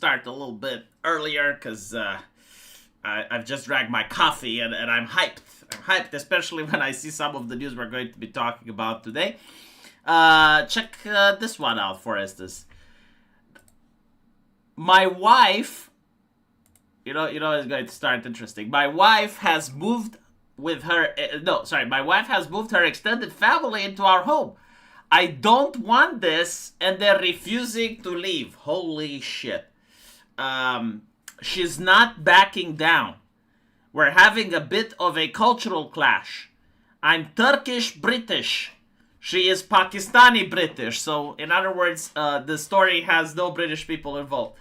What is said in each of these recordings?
start a little bit earlier because I've just drank my coffee and I'm hyped. I'm hyped, especially when I see some of the news we're going to be talking about today. Check this one out, for instance. My wife, you know, it's going to start interesting. My wife has moved with her, my wife has moved her extended family into our home. I don't want this, and they're refusing to leave. Holy shit. She's not backing down. We're having a bit of a cultural clash. I'm Turkish British. She is Pakistani British. So, in other words, the story has no British people involved.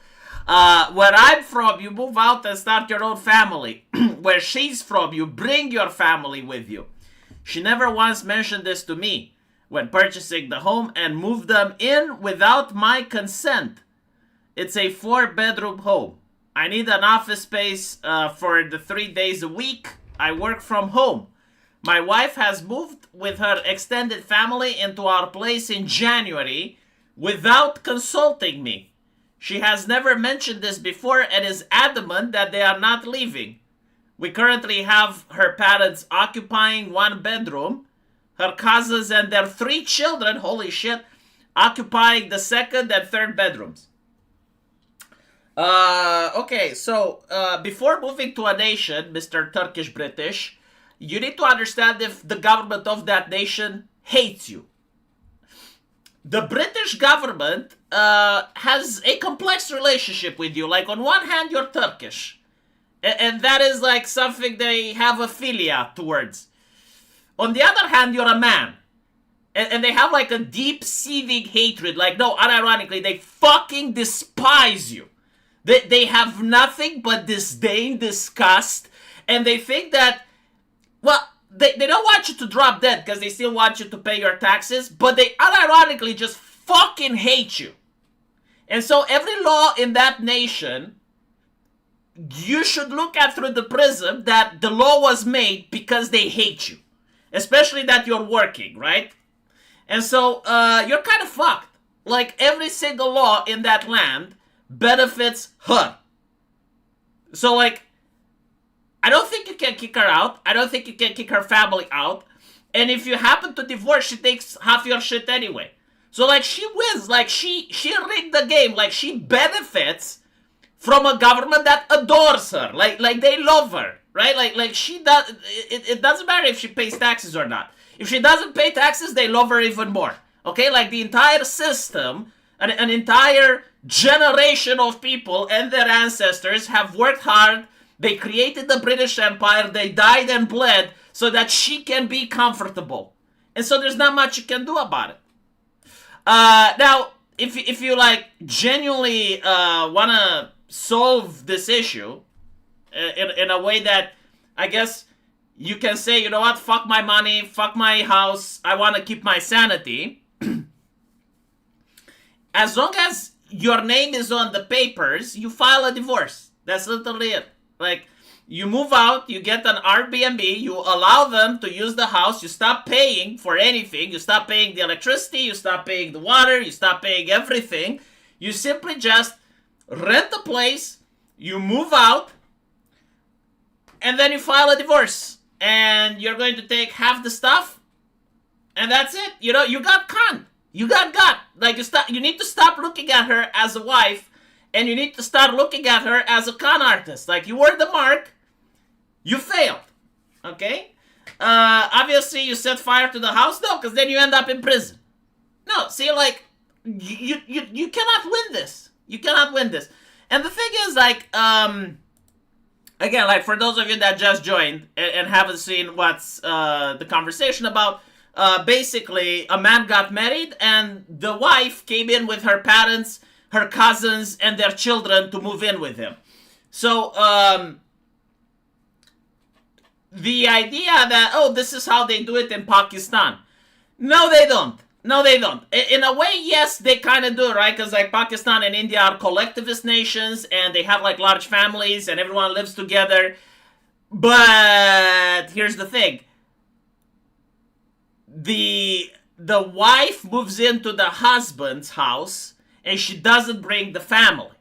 Where I'm from, you move out and start your own family. Where she's from, you bring your family with you. She never once mentioned this to me when purchasing the home and moved them in without my consent. It's a 4-bedroom home. I need an office space for the 3 days a week I work from home. My wife has moved with her extended family into our place in January without consulting me. She has never mentioned this before and is adamant that they are not leaving. We currently have her parents occupying 1 bedroom, her cousins and their 3 children, holy shit, occupying the 2nd and 3rd bedrooms. Okay, so before moving to a nation, Mr. Turkish British, you need to understand if the government of that nation hates you. The British government has a complex relationship with you. Like, on one hand, you're Turkish. And that is like something they have a philia towards. On the other hand, you're a man. And they have like a deep-seething hatred. Like, no, unironically, they fucking despise you. They have nothing but disdain, disgust, and they think that, well, they don't want you to drop dead because they still want you to pay your taxes, but they unironically just fucking hate you. And so every law in that nation, you should look at through the prism that the law was made because they hate you. Especially that you're working, right? And so you're kind of fucked. Like, every single law in that land benefits her. So, like, I don't think you can kick her out. I don't think you can kick her family out. And if you happen to divorce, she takes half your shit anyway. So, like, she wins. Like, she rigged the game. Like, she benefits from a government that adores her. Like they love her, right? Like she does. It doesn't matter if she pays taxes or not. If she doesn't pay taxes, they love her even more. Okay? Like, the entire system, an entire generation of people and their ancestors have worked hard. They created the British Empire. They died and bled so that she can be comfortable. And so there's not much you can do about it. Now, if you like genuinely want to solve this issue in a way that I guess you can say, you know what, fuck my money, fuck my house, I want to keep my sanity. As long as your name is on the papers, you file a divorce. That's literally it. Like, you move out, you get an Airbnb, you allow them to use the house, you stop paying for anything, you stop paying the electricity, you stop paying the water, you stop paying everything. You simply just rent the place, you move out, and then you file a divorce. And you're going to take half the stuff, and that's it. You know, you got conned. You got got. Like, you need to stop looking at her as a wife, and you need to start looking at her as a con artist. Like, you were the mark, you failed. Okay? Obviously, you set fire to the house? No, because then you end up in prison. No, see, like, you cannot win this. You cannot win this. And the thing is, like, again, like, for those of you that just joined and haven't seen what's the conversation about, basically, a man got married and the wife came in with her parents, her cousins, and their children to move in with him. So, the idea that, oh, this is how they do it in Pakistan. No, they don't. No, they don't. In a way, yes, they kind of do, right? Because, like, Pakistan and India are collectivist nations, and they have, like, large families, and everyone lives together. But here's the thing. The wife moves into the husband's house, and she doesn't bring the family,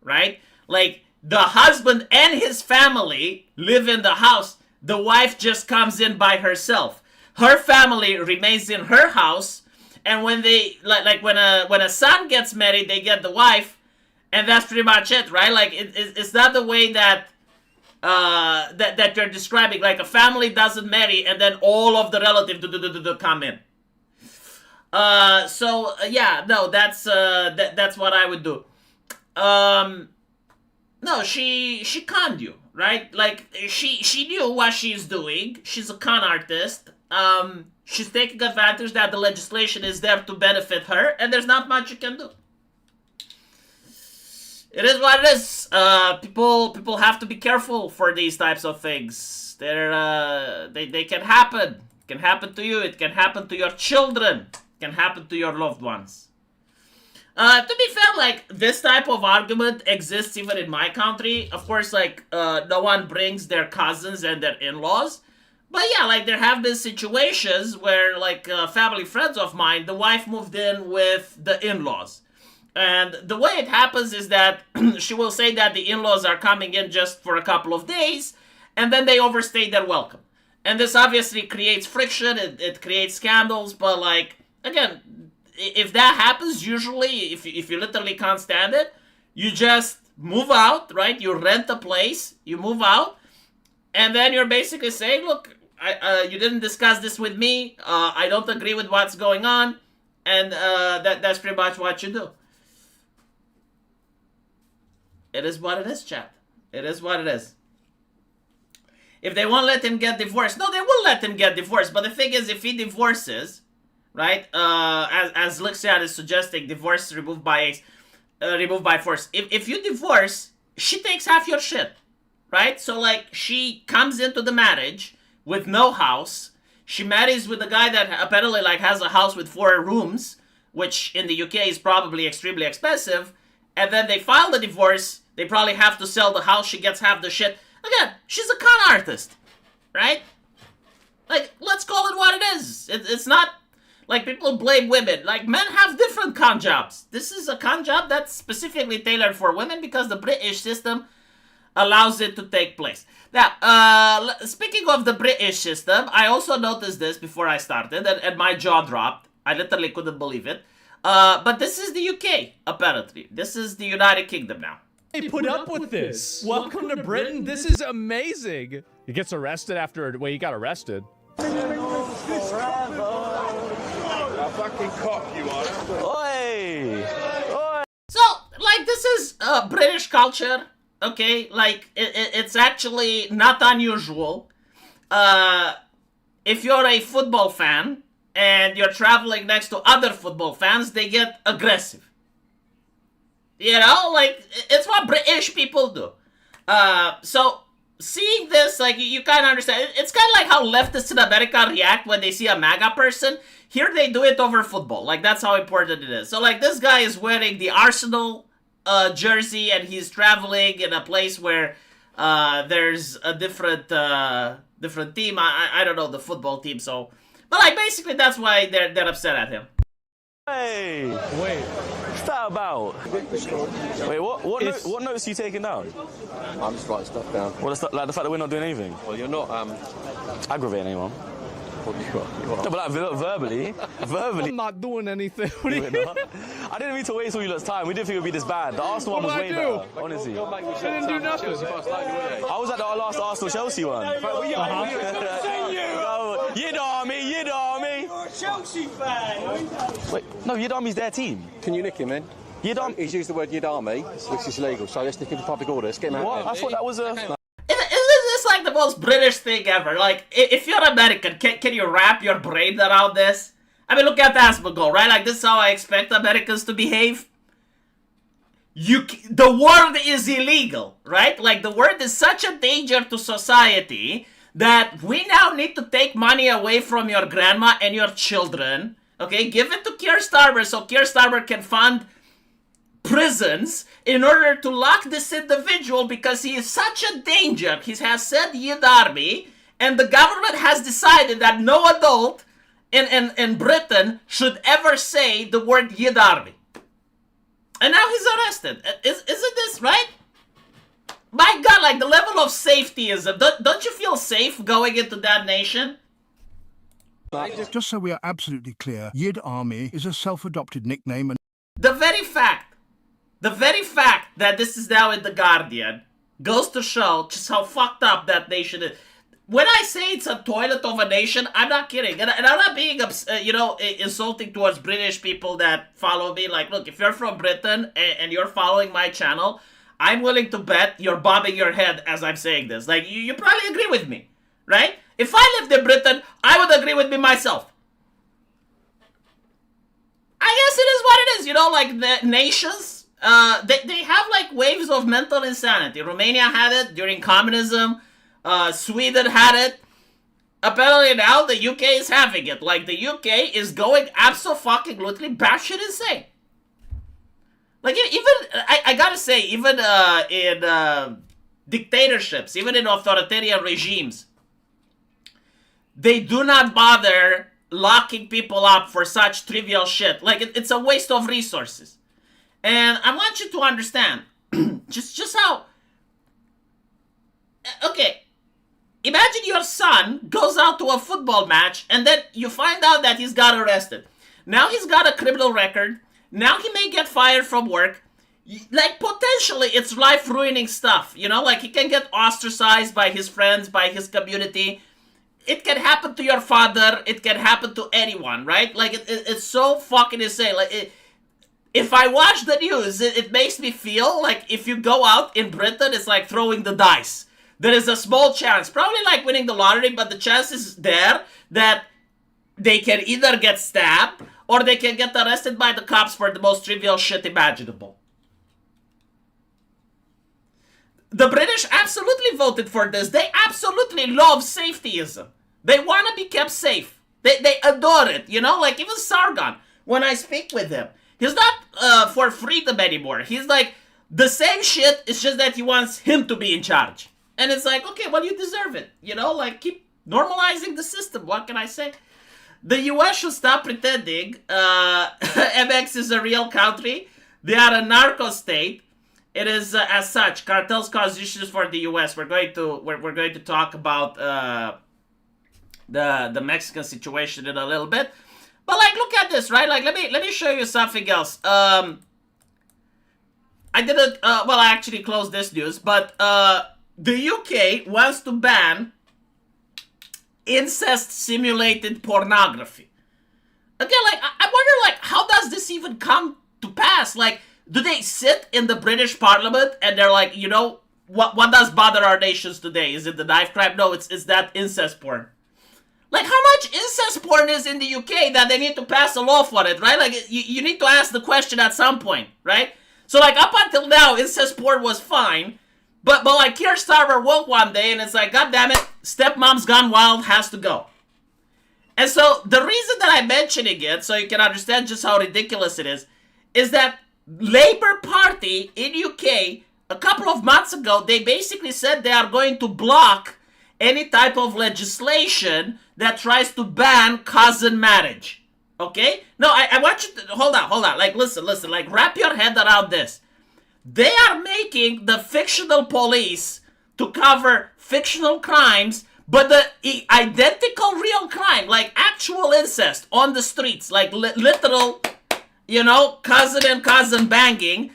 right? Like, the husband and his family live in the house. The wife just comes in by herself. Her family remains in her house, and when they when a son gets married, they get the wife, and that's pretty much it, right? Like, it's not the way that that you're describing. Like, a family doesn't marry and then all of the relatives come in. Yeah, no, that's what I would do. No, she conned you, right? Like, she knew what she's doing. She's a con artist. She's taking advantage that the legislation is there to benefit her, and there's not much you can do. It is what it is. People have to be careful for these types of things. They can happen. It can happen to you. It can happen to your children. It can happen to your loved ones. To be fair, like, this type of argument exists even in my country. Of course, like, no one brings their cousins and their in-laws. But yeah, like, there have been situations where, like, family friends of mine, the wife moved in with the in-laws. And the way it happens is that she will say that the in-laws are coming in just for a couple of days, and then they overstay their welcome. And this obviously creates friction, it creates scandals, but, like, again, if that happens, usually, if you literally can't stand it, you just move out, right? You rent a place, you move out, and then you're basically saying, look, you didn't discuss this with me, I don't agree with what's going on, and that's pretty much what you do. It is what it is, chat. It is what it is. If they won't let him get divorced, no, they will let him get divorced, but the thing is, if he divorces, right? As Lixian is suggesting, divorce removed by force. If you divorce, she takes half your shit, right? So, like, she comes into the marriage with no house. She marries with a guy that apparently, like, has a house with 4 rooms, which in the UK is probably extremely expensive. And then they file the divorce. They probably have to sell the house. She gets half the shit. Again, she's a con artist, right? Like, let's call it what it is. It's not. Like, people blame women. Like, men have different con jobs. This is a con job that's specifically tailored for women because the British system allows it to take place. Now, speaking of the British system, I also noticed this before I started, and my jaw dropped. I literally couldn't believe it. But this is the UK, apparently. This is the United Kingdom now. They put up with this. Welcome to Britain. This is amazing. He gets arrested after, well, he got arrested. Fucking cock you are. Oi! Oi! So, like, this is British culture, okay? Like, it's actually not unusual. If you're a football fan and you're traveling next to other football fans, they get aggressive. You know, like, it's what British people do. So, seeing this, like, you kind of understand. It's kind of like how leftists in America react when they see a MAGA person. Here they do it over football. Like, that's how important it is. So, like, this guy is wearing the Arsenal jersey, and he's traveling in a place where there's a different team. I don't know the football team, so... But, like, basically that's why they're upset at him. Hey! Wait. What's that about? Wait, what notes are you taking down? I'm just writing stuff down. What, like the fact that we're not doing anything? Well, you're not, Aggravating anyone? Well, you are. No, but like, verbally. I'm not doing anything. What do you mean? I didn't mean to waste all your lot's time. We didn't think it would be this bad. The Arsenal one was way better, honestly. I didn't do nothing. I was at the last Arsenal-Chelsea one. You know me. You're a Chelsea fan. Wait, no, Yidami's their team. Can you nick him in? He's used the word Yidami, which is legal, so let's nick him for public order. Let's get him out. What? I thought that was a... Isn't this like the most British thing ever? Like, if you're American, can you wrap your brain around this? I mean, look at Asmongold, right? Like, this is how I expect Americans to behave. The word is illegal, right? Like, the word is such a danger to society that we now need to take money away from your grandma and your children, okay? Give it to Keir Starmer so Keir Starmer can fund prisons in order to lock this individual because he is such a danger. He has said Yid Army, and the government has decided that no adult in Britain should ever say the word Yid Army. And now he's arrested. Isn't this right? My God, like the level of safetyism. Don't you feel safe going into that nation? Just so we are absolutely clear, Yid Army is a self-adopted nickname and The very fact that this is now in The Guardian goes to show just how fucked up that nation is. When I say it's a toilet of a nation, I'm not kidding. And I'm not being, insulting towards British people that follow me. Like, look, if you're from Britain and you're following my channel, I'm willing to bet you're bobbing your head as I'm saying this. Like, you probably agree with me, right? If I lived in Britain, I would agree with me myself. I guess it is what it is, like the nations, they have like waves of mental insanity. Romania had it during communism, Sweden had it. Apparently now the UK is having it. Like the UK is going abso-fucking-lutely batshit insane. Like even, I gotta say, even in dictatorships, even in authoritarian regimes, they do not bother locking people up for such trivial shit. Like, it's a waste of resources. And I want you to understand just how... Okay, imagine your son goes out to a football match and then you find out that he's got arrested. Now he's got a criminal record. Now he may get fired from work. Like, potentially, it's life-ruining stuff. Like, he can get ostracized by his friends, by his community. It can happen to your father. It can happen to anyone, right? Like, it's so fucking insane. Like, if I watch the news, it makes me feel like if you go out in Britain, it's like throwing the dice. There is a small chance, probably like winning the lottery, but the chance is there that they can either get stabbed or they can get arrested by the cops for the most trivial shit imaginable. The British absolutely voted for this. They absolutely love safetyism. They want to be kept safe. They adore it, Like, even Sargon, when I speak with him, he's not for freedom anymore. He's like, the same shit, it's just that he wants him to be in charge. And it's like, okay, well, you deserve it. Like, keep normalizing the system. What can I say? The US should stop pretending MX is a real country. They are a narco state. It is as such. Cartels cause issues for the U.S. We're going to talk about the Mexican situation in a little bit. But like, look at this, right? Like, let me show you something else. I didn't. I actually closed this news, but the UK wants to ban incest simulated pornography. Again, like, I wonder, like, how does this even come to pass? Like, do they sit in the British Parliament and they're like, what does bother our nations today? Is it the knife crime? No, it's that incest porn. Like, how much incest porn is in the UK that they need to pass a law for it, right? Like, you need to ask the question at some point, right? So, like, up until now, incest porn was fine. But like, Keir Starmer woke one day and it's like, God damn it, Stepmom's Gone Wild has to go. And so, the reason that I'm mentioning it, so you can understand just how ridiculous it is that Labour Party in UK, a couple of months ago, they basically said they are going to block any type of legislation that tries to ban cousin marriage. Okay? No, I want you to... Hold on. Like, listen. Like, wrap your head around this. They are making the fictional police to cover fictional crimes, but the identical real crime, like actual incest on the streets, like literal... cousin and cousin banging,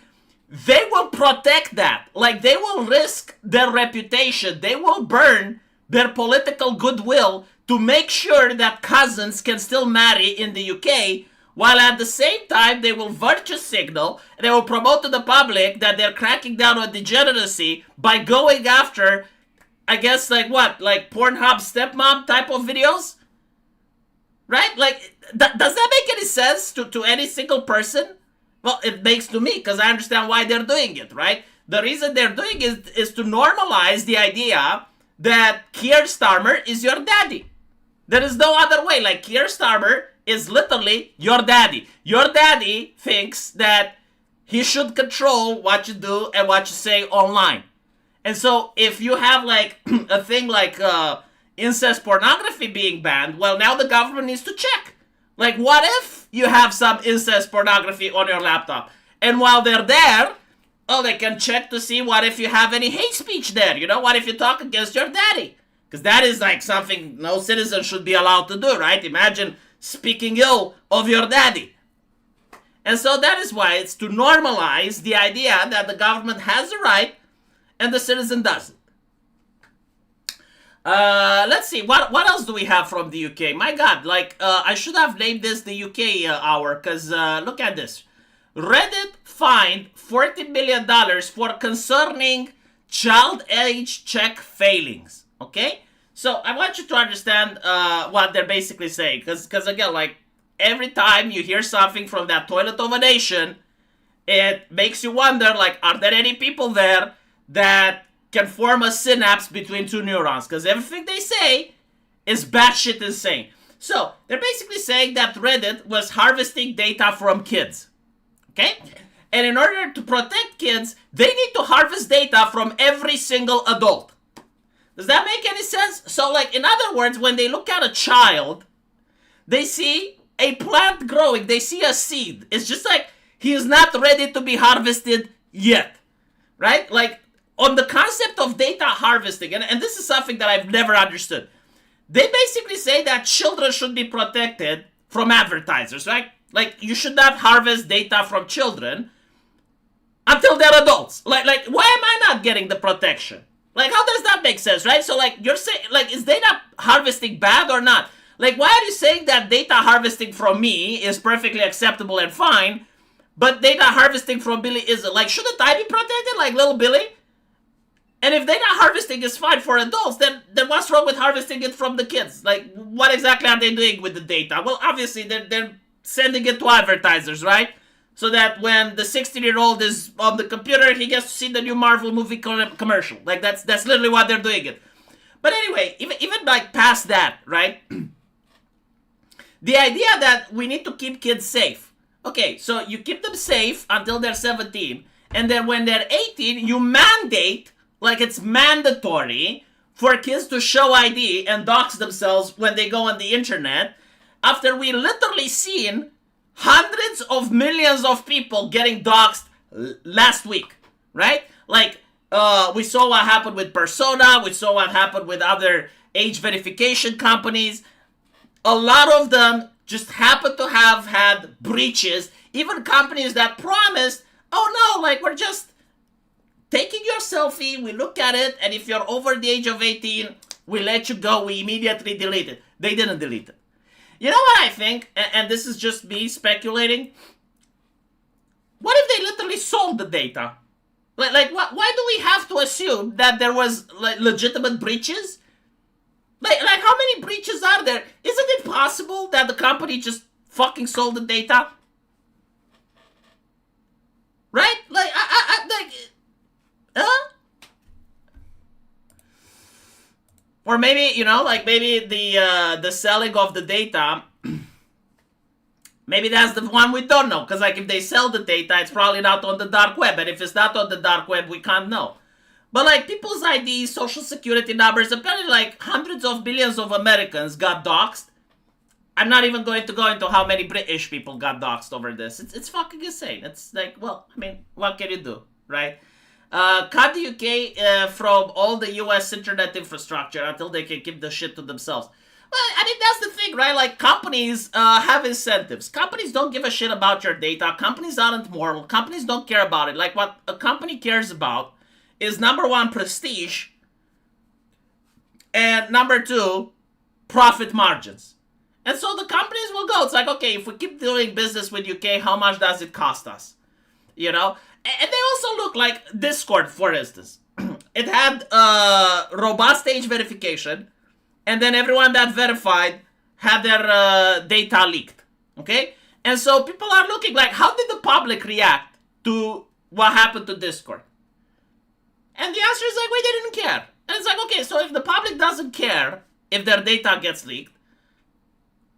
they will protect that. Like, they will risk their reputation. They will burn their political goodwill to make sure that cousins can still marry in the UK, while at the same time, they will virtue signal, and they will promote to the public that they're cracking down on degeneracy by going after, I guess, like what? Like Pornhub stepmom type of videos? Right? Like, does that make any sense to any single person? Well, it makes to me, because I understand why they're doing it, right? The reason they're doing it is to normalize the idea that Keir Starmer is your daddy. There is no other way. Like, Keir Starmer is literally your daddy. Your daddy thinks that he should control what you do and what you say online. And so, if you have, like, a thing like... incest pornography being banned, well, now the government needs to check. Like, what if you have some incest pornography on your laptop? And while they're there, oh, they can check to see what if you have any hate speech there. You know, what if you talk against your daddy? Because that is like something no citizen should be allowed to do, right? Imagine speaking ill of your daddy. And so that is why it's to normalize the idea that the government has a right and the citizen doesn't. Let's see, what else do we have from the UK? My God, like, I should have named this the UK hour, because look at this. Reddit fined $40 million for concerning child age check failings, okay? So I want you to understand what they're basically saying, because again, like, every time you hear something from that toilet of a nation, it makes you wonder, like, are there any people there that can form a synapse between two neurons? Because everything they say is batshit insane. So, they're basically saying that Reddit was harvesting data from kids. Okay? And in order to protect kids, they need to harvest data from every single adult. Does that make any sense? So, like, in other words, when they look at a child, they see a plant growing. They see a seed. It's just like, he is not ready to be harvested yet. Right? Like, on the concept of data harvesting, and this is something that I've never understood. They basically say that children should be protected from advertisers, right? Like, you should not harvest data from children until they're adults. Like, why am I not getting the protection? Like, how does that make sense, right? So, like, you're saying, like, is data harvesting bad or not? Like, why are you saying that data harvesting from me is perfectly acceptable and fine, but data harvesting from Billy isn't? Like, shouldn't I be protected like little Billy? And if data harvesting is fine for adults, then what's wrong with harvesting it from the kids? Like, what exactly are they doing with the data? Well, obviously, they're sending it to advertisers, right? So that when the 16-year-old is on the computer, he gets to see the new Marvel movie commercial. Like, that's literally what they're doing it. But anyway, even like past that, right? The idea that we need to keep kids safe. Okay, so you keep them safe until they're 17. And then when they're 18, you mandate, like it's mandatory, for kids to show ID and dox themselves when they go on the internet, after we literally seen hundreds of millions of people getting doxed last week, right? Like, we saw what happened with Persona, we saw what happened with other age verification companies. A lot of them just happen to have had breaches, even companies that promised, oh no, like, we're just taking your selfie, we look at it, and if you're over the age of 18, we let you go, we immediately delete it. They didn't delete it. You know what I think? And this is just me speculating. What if they literally sold the data? Like why do we have to assume that there was like legitimate breaches? Like how many breaches are there? Isn't it possible that the company just fucking sold the data? Right? Like, or maybe, you know, like maybe the selling of the data, maybe that's the one we don't know. Because like if they sell the data, it's probably not on the dark web. And if it's not on the dark web, we can't know. But like people's IDs, social security numbers, apparently like hundreds of billions of Americans got doxxed. I'm not even going to go into how many British people got doxxed over this. It's fucking insane. It's like, well, I mean, what can you do, right? Cut the UK from all the US internet infrastructure until they can keep the shit to themselves. Well, I mean, that's the thing, right? Like, companies have incentives. Companies don't give a shit about your data. Companies aren't moral. Companies don't care about it. Like, what a company cares about is, number one, prestige, and number two, profit margins. And so the companies will go. It's like, okay, if we keep doing business with UK, how much does it cost us? You know? And they also look like Discord, for instance. It had robust age verification, and then everyone that verified had their data leaked. Okay? And so people are looking like, how did the public react to what happened to Discord? And the answer is like, we didn't care. And it's like, okay, so if the public doesn't care if their data gets leaked,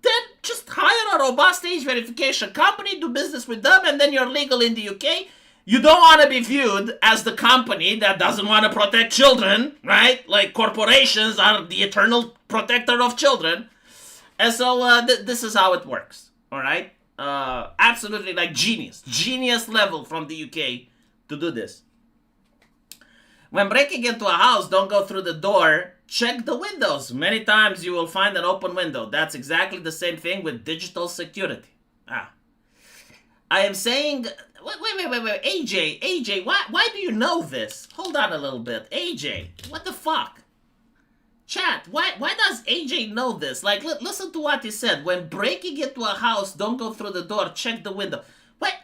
then just hire a robust age verification company, do business with them, and then you're legal in the UK. You don't want to be viewed as the company that doesn't want to protect children, right? Like, corporations are the eternal protector of children. And so this is how it works, all right? Absolutely like genius level from the UK to do this. When breaking into a house, don't go through the door, check the windows. Many times you will find an open window. That's exactly the same thing with digital security. I am saying, wait, AJ, why do you know this? Hold on a little bit, AJ, what the fuck? Chat, why does AJ know this? Like, listen to what he said. When breaking into a house, don't go through the door, check the window. What?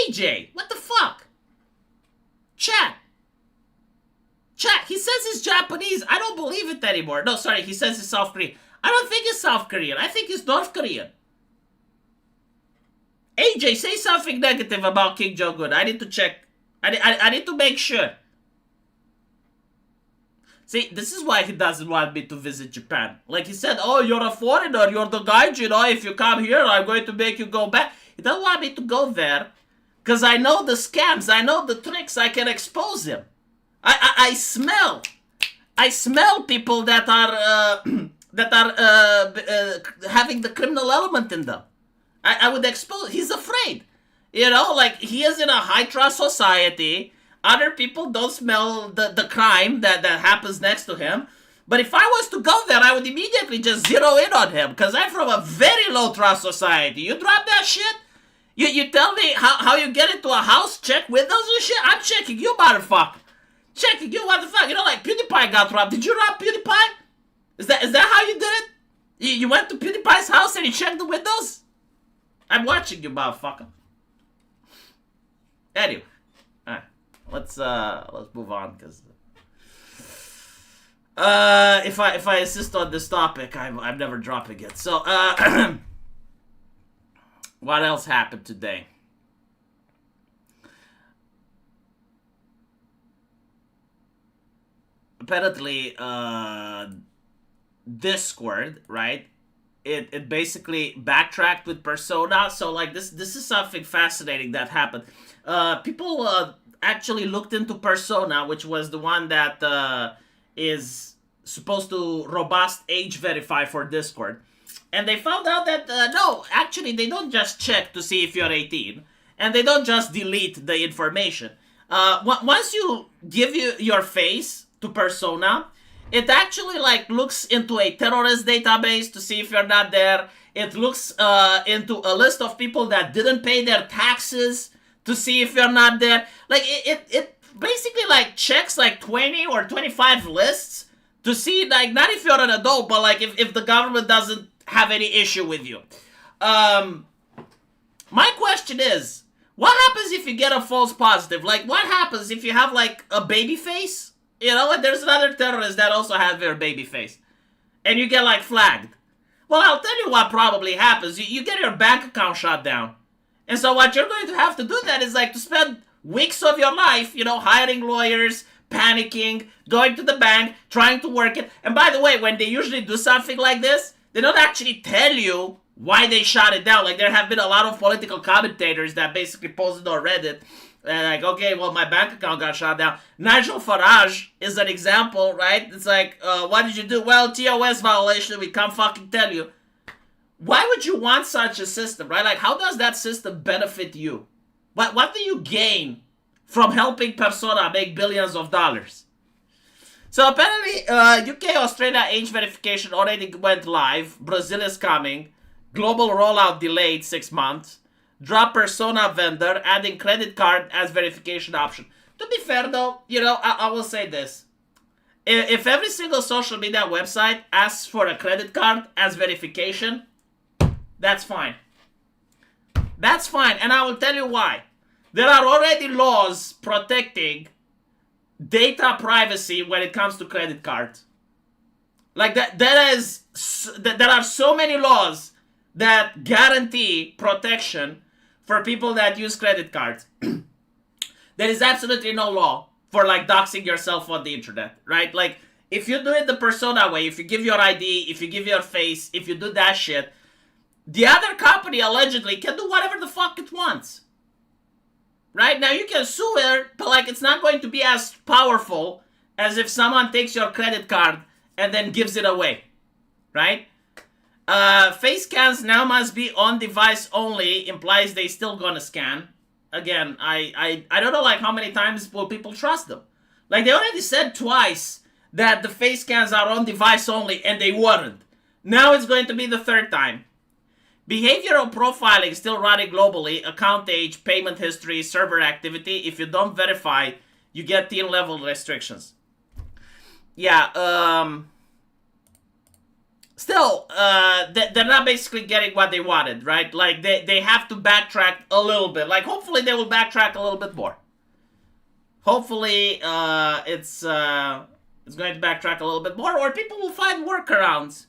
AJ, what the fuck? Chat, he says he's Japanese. I don't believe it anymore. No, sorry, he says he's South Korean. I don't think he's South Korean. I think he's North Korean. AJ, say something negative about Kim Jong-un. I need to check. I need to make sure. See, this is why he doesn't want me to visit Japan. Like he said, oh, you're a foreigner. You're the guy, you know. If you come here, I'm going to make you go back. He doesn't want me to go there. Because I know the scams. I know the tricks. I can expose him. I smell people that are having the criminal element in them. I would expose. He's afraid, you know. Like he is in a high trust society. Other people don't smell the crime that happens next to him. But if I was to go there, I would immediately just zero in on him because I'm from a very low trust society. You drop that shit. You tell me how you get into a house, check windows and shit. I'm checking you, motherfucker. Checking you, what the fuck? You know, like PewDiePie got robbed. Did you rob PewDiePie? Is that how you did it? You went to PewDiePie's house and you checked the windows? I'm watching you, motherfucker. Anyway, alright, let's move on because if I insist on this topic, I'm never dropping it. So what else happened today? Apparently, Discord, right? It basically backtracked with Persona. So like this is something fascinating that happened. People actually looked into Persona, which was the one that is supposed to robust age verify for Discord. And they found out that no, actually they don't just check to see if you're 18. And they don't just delete the information. Once you give your face to Persona, it actually like looks into a terrorist database to see if you're not there. It looks into a list of people that didn't pay their taxes to see if you're not there. Like it basically like checks like 20 or 25 lists to see like not if you're an adult, but like if the government doesn't have any issue with you. My question is, what happens if you get a false positive? Like what happens if you have like a baby face? You know, and there's another terrorist that also has their baby face. And you get, like, flagged. Well, I'll tell you what probably happens. You get your bank account shut down. And so what you're going to have to do then is, like, to spend weeks of your life, you know, hiring lawyers, panicking, going to the bank, trying to work it. And by the way, when they usually do something like this, they don't actually tell you why they shut it down. Like, there have been a lot of political commentators that basically posted on Reddit. And like, okay, well, my bank account got shut down. Nigel Farage is an example, right? It's like, what did you do? Well, TOS violation, we can't fucking tell you. Why would you want such a system, right? Like, how does that system benefit you? What do you gain from helping Persona make billions of dollars? So apparently, UK, Australia age verification already went live. Brazil is coming. Global rollout delayed 6 months. Drop Persona vendor, adding credit card as verification option. To be fair though, you know, I will say this. If every single social media website asks for a credit card as verification, that's fine. That's fine, and I will tell you why. There are already laws protecting data privacy when it comes to credit cards. Like there are so many laws that guarantee protection for people that use credit cards. There is absolutely no law for like doxing yourself on the internet, right? Like if you do it the Persona way, if you give your ID, if you give your face, if you do that shit, the other company allegedly can do whatever the fuck it wants. Right? Now you can sue her, but like it's not going to be as powerful as if someone takes your credit card and then gives it away. Right? Face scans now must be on device only, implies they still gonna scan. Again, I don't know like how many times will people trust them. Like they already said twice that the face scans are on device only and they weren't. Now it's going to be the third time. Behavioral profiling still running globally, account age, payment history, server activity. If you don't verify, you get team level restrictions. Yeah, still, they're not basically getting what they wanted, right? Like, they have to backtrack a little bit. Like, hopefully they will backtrack a little bit more. Hopefully, it's going to backtrack a little bit more, or people will find workarounds.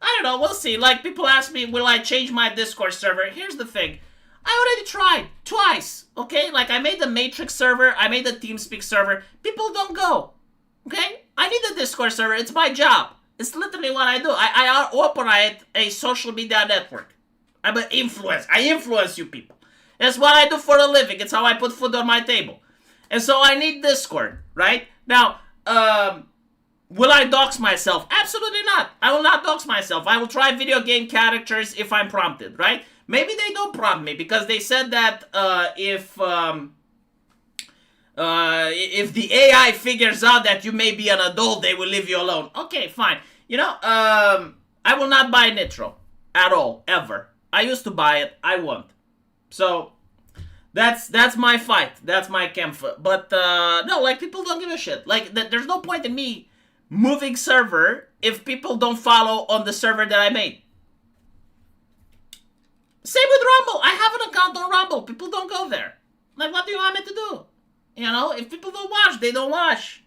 I don't know, we'll see. Like, people ask me, will I change my Discord server? Here's the thing. I already tried, twice, okay? Like, I made the Matrix server, I made the TeamSpeak server. People don't go, okay? I need a Discord server, it's my job. It's literally what I do. I operate a social media network. I'm an influencer. I influence you people. That's what I do for a living. It's how I put food on my table. And so I need Discord, right? Now, will I dox myself? Absolutely not. I will not dox myself. I will try video game characters if I'm prompted, right? Maybe they don't prompt me because they said that if the AI figures out that you may be an adult, they will leave you alone. Okay, fine. You know, I will not buy Nitro at all, ever. I used to buy it. I won't. So that's my fight. That's my camp. But no, like people don't give a shit. Like there's no point in me moving server if people don't follow on the server that I made. Same with Rumble. I have an account on Rumble. People don't go there. Like, what do you want me to do? You know, if people don't watch, they don't watch.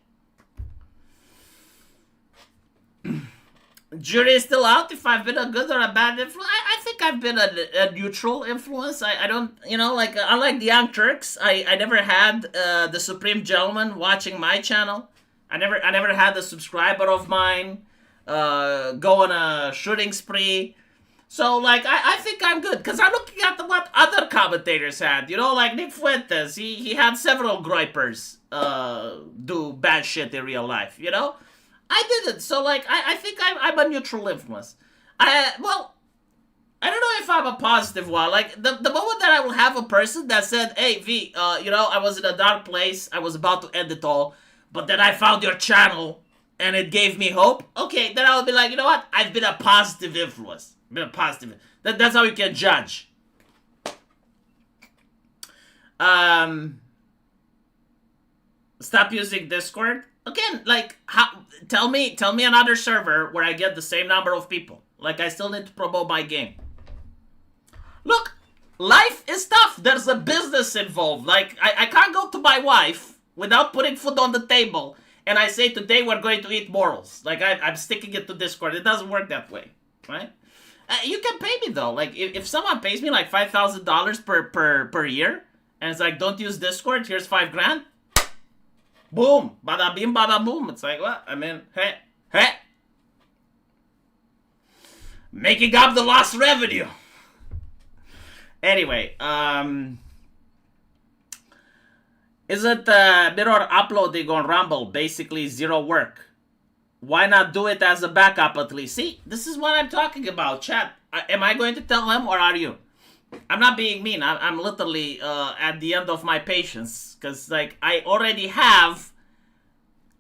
Jury is still out if I've been a good or a bad influence. I think I've been a neutral influence. I don't, you know, like, unlike the Young Turks, I never had the Supreme Gentleman watching my channel. I never had a subscriber of mine go on a shooting spree. So, like, I think I'm good. Because I'm looking at what other commentators had. You know, like Nick Fuentes. He had several groypers do bad shit in real life, you know? I didn't. So, like, I think I'm a neutral influence. Well, I don't know if I'm a positive one. Like, the moment that I will have a person that said, hey, V, you know, I was in a dark place. I was about to end it all. But then I found your channel and it gave me hope. Okay, then I'll be like, you know what? I've been a positive influence. Been a positive. That's how you can judge. Stop using Discord. Again, like, tell me another server where I get the same number of people. Like, I still need to promote my game. Look, life is tough. There's a business involved. Like, I can't go to my wife without putting food on the table and I say, today we're going to eat morals. Like, I'm sticking it to Discord. It doesn't work that way, right? You can pay me, though. Like, if someone pays me, like, $5,000 per year, and it's like, don't use Discord, here's $5,000. Boom. Bada bing, bada boom. It's like, what? I mean, hey. Making up the lost revenue. Anyway, isn't mirror uploading on Rumble basically zero work? Why not do it as a backup at least? See, this is what I'm talking about, chat. Am I going to tell him or are you? I'm not being mean. I'm literally at the end of my patience. Because, like, I already have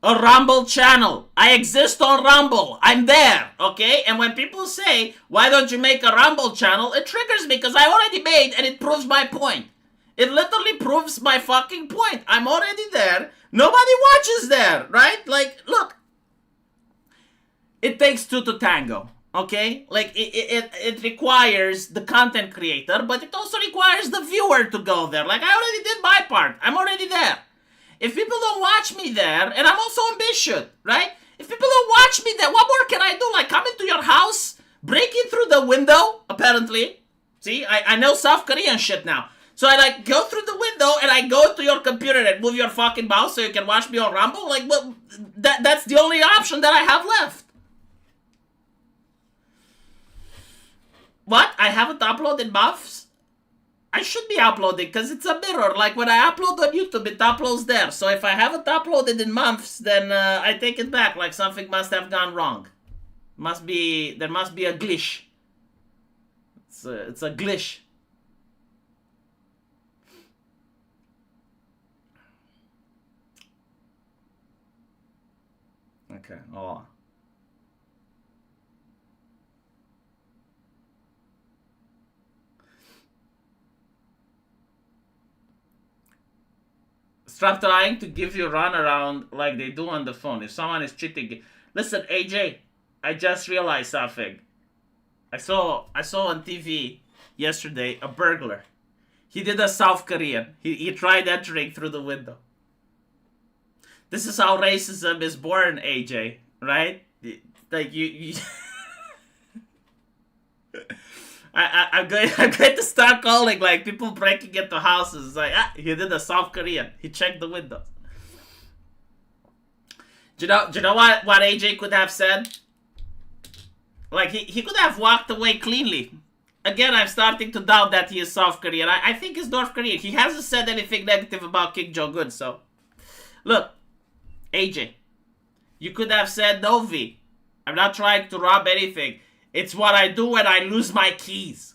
a Rumble channel. I exist on Rumble. I'm there, okay? And when people say, why don't you make a Rumble channel? It triggers me because I already made and it proves my point. It literally proves my fucking point. I'm already there. Nobody watches there, right? Like, look. It takes two to tango, okay? Like, it requires the content creator, but it also requires the viewer to go there. Like, I already did my part. I'm already there. If people don't watch me there, and I'm also ambitious, right? If people don't watch me there, what more can I do? Like, come into your house, break in through the window, apparently. See, I know South Korean shit now. So I, like, go through the window, and I go to your computer and move your fucking mouse so you can watch me on Rumble? Like, well, that's the only option that I have left. What? I haven't uploaded buffs? I should be uploading because it's a mirror. Like when I upload on YouTube, it uploads there. So if I haven't uploaded in months, then I take it back. Like something must have gone wrong. There must be a glitch It's a glitch. Okay. Oh. Stop trying to give you runaround like they do on the phone. If someone is cheating, listen, AJ. I just realized something. I saw on TV yesterday a burglar. He did a South Korean. He tried entering through the window. This is how racism is born, AJ. Right? Like you I'm going to start calling like people breaking into houses. It's like, he did a South Korean. He checked the windows. Do you know what AJ could have said? Like he could have walked away cleanly. Again, I'm starting to doubt that he is South Korean. I think he's North Korean. He hasn't said anything negative about Kim Jong-un, so look, AJ, you could have said, no, V, I'm not trying to rob anything. It's what I do when I lose my keys.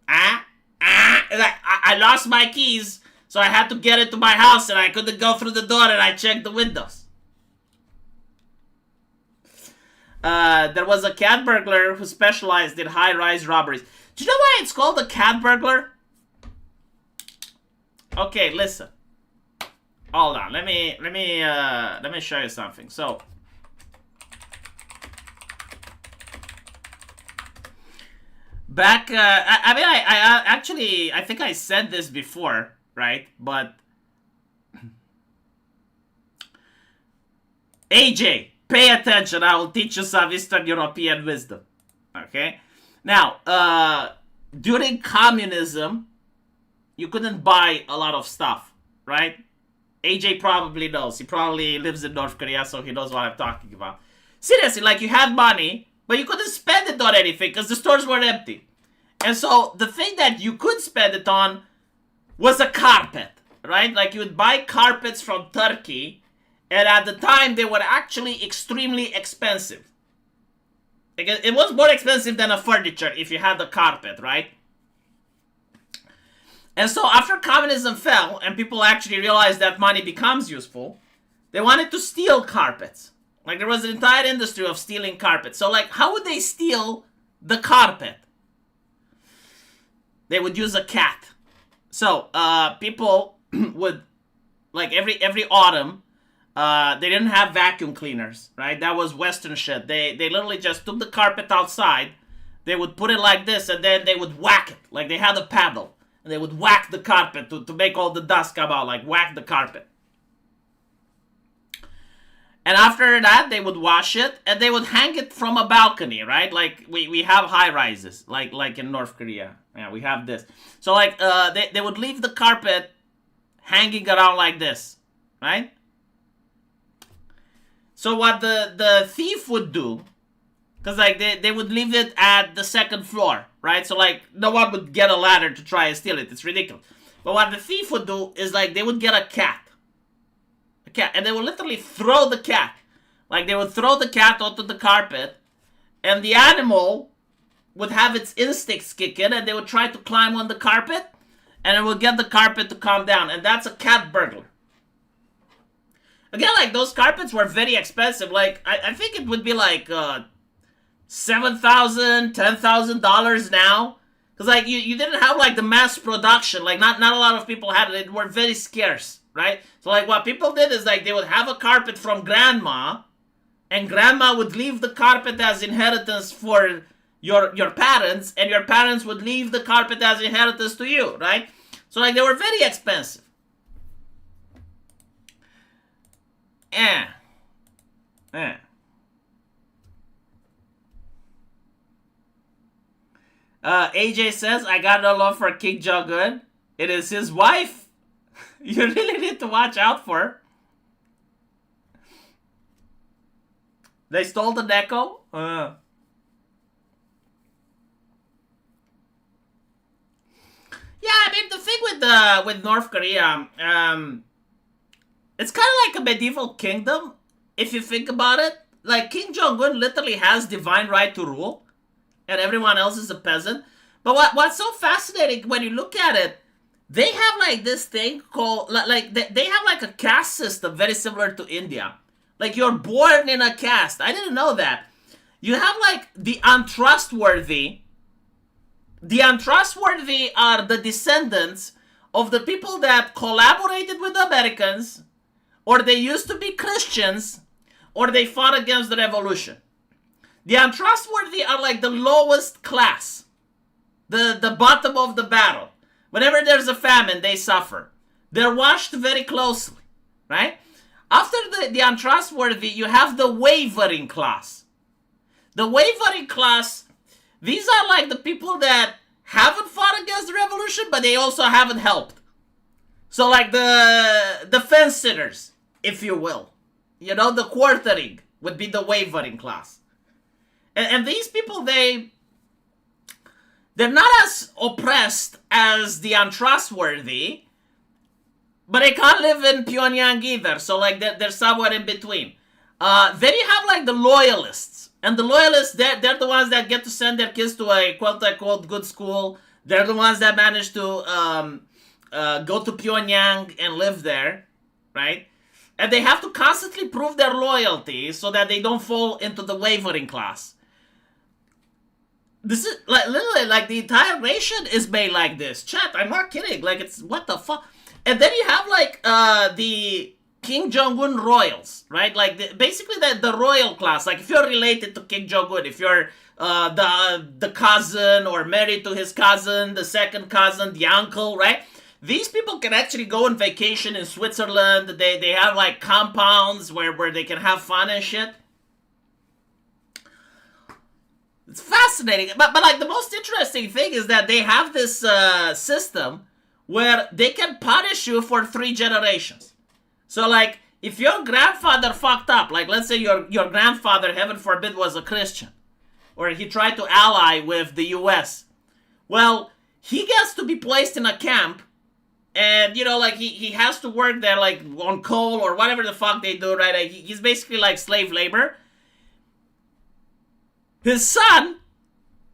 I lost my keys, so I had to get into my house and I couldn't go through the door and I checked the windows. There was a cat burglar who specialized in high-rise robberies. Do you know why it's called a cat burglar? Okay, listen. Hold on. Let me show you something. So, back, I think I said this before, right? But AJ, pay attention. I will teach you some Eastern European wisdom. Okay? Now, during communism, you couldn't buy a lot of stuff, right? AJ probably knows. He probably lives in North Korea, so he knows what I'm talking about. Seriously, like you had money, but you couldn't spend it on anything because the stores were empty. And so the thing that you could spend it on was a carpet, right? Like you would buy carpets from Turkey, and at the time they were actually extremely expensive. Like it was more expensive than a furniture if you had the carpet, right? And so after communism fell and people actually realized that money becomes useful, they wanted to steal carpets. Like there was an entire industry of stealing carpets. So like how would they steal the carpet? They would use a cat. So people would, like every autumn, they didn't have vacuum cleaners, right? That was Western shit. They literally just took the carpet outside, they would put it like this, and then they would whack it. Like they had a paddle. And they would whack the carpet to make all the dust come out, like whack the carpet. And after that, they would wash it, and they would hang it from a balcony, right? Like, we have high-rises, like in North Korea. Yeah, we have this. So, like, they would leave the carpet hanging around like this, right? So what the thief would do, because, like, they would leave it at the second floor, right? So, like, no one would get a ladder to try and steal it. It's ridiculous. But what the thief would do is, like, they would get a cat. And they would literally throw the cat. Like, they would throw the cat onto the carpet, and the animal would have its instincts kick in, and they would try to climb on the carpet, and it would get the carpet to calm down. And that's a cat burglar. Again, like, those carpets were very expensive. Like, I think it would be, like, $7,000, $10,000 now. Because, like, you didn't have, like, the mass production. Like, not a lot of people had it. It were very scarce, right? So, like, what people did is, like, they would have a carpet from grandma, and grandma would leave the carpet as inheritance for your parents, and your parents would leave the carpet as inheritance to you, right? So, like, they were very expensive. AJ says, I got no love for Kim Jong-un. It is his wife. You really need to watch out for her. They stole the Neko? Yeah, I mean, the thing with North Korea, it's kind of like a medieval kingdom, if you think about it. Like, Kim Jong-un literally has divine right to rule. and everyone else is a peasant. But what's so fascinating when you look at it, they have like this thing called, like they have like a caste system very similar to India. Like you're born in a caste. I didn't know that. You have like the untrustworthy. The untrustworthy are the descendants of the people that collaborated with the Americans, or they used to be Christians, or they fought against the revolution. The untrustworthy are like the lowest class, the bottom of the barrel. Whenever there's a famine, they suffer. They're watched very closely, right? After the untrustworthy, you have the wavering class. The wavering class, these are like the people that haven't fought against the revolution, but they also haven't helped. So like the fence sitters, if you will. You know, the quartering would be the wavering class. And these people, they're not as oppressed as the untrustworthy, but they can't live in Pyongyang either. So like they're somewhere in between. Then you have like the loyalists. And the loyalists, they're the ones that get to send their kids to a quote-unquote good school. They're the ones that manage to go to Pyongyang and live there, right? And they have to constantly prove their loyalty so that they don't fall into the wavering class. This is like literally like the entire nation is made like this. Chat, I'm not kidding. Like it's what the fuck. And then you have like the Kim Jong-un royals, right? Like basically the royal class. Like if you're related to Kim Jong-un, if you're the cousin or married to his cousin, the second cousin, the uncle, right? These people can actually go on vacation in Switzerland. They have like compounds where they can have fun and shit. It's fascinating. But like the most interesting thing is that they have this system where they can punish you for 3 generations. So like if your grandfather fucked up, like let's say your grandfather, heaven forbid, was a Christian, or he tried to ally with the US, well, he gets to be placed in a camp. And, you know, like, he has to work there, like, on coal or whatever the fuck they do, right? Like, he's basically, like, slave labor. His son,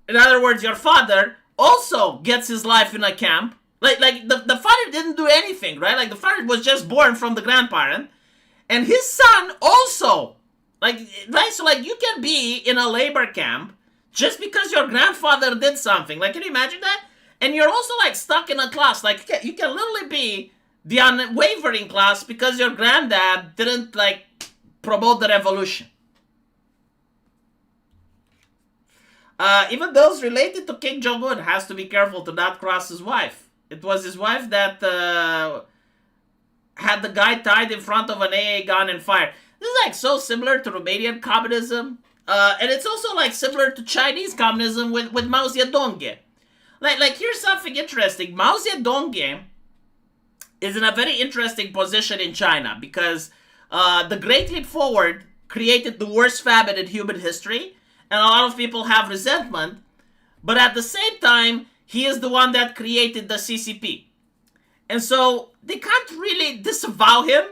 in other words, your father, also gets his life in a camp. Like the father didn't do anything, right? Like, the father was just born from the grandparent. And his son also, like, right? So, like, you can be in a labor camp just because your grandfather did something. Like, can you imagine that? And you're also, like, stuck in a class. Like, you can literally be the unwavering class because your granddad didn't, like, promote the revolution. Even those related to Kim Jong-un has to be careful to not cross his wife. It was his wife that had the guy tied in front of an AA gun and fired. This is, like, so similar to Romanian communism. And it's also, like, similar to Chinese communism with Mao Zedong. Like here's something interesting. Mao Zedong is in a very interesting position in China because the Great Leap Forward created the worst famine in human history, and a lot of people have resentment, but at the same time, he is the one that created the CCP. And so they can't really disavow him,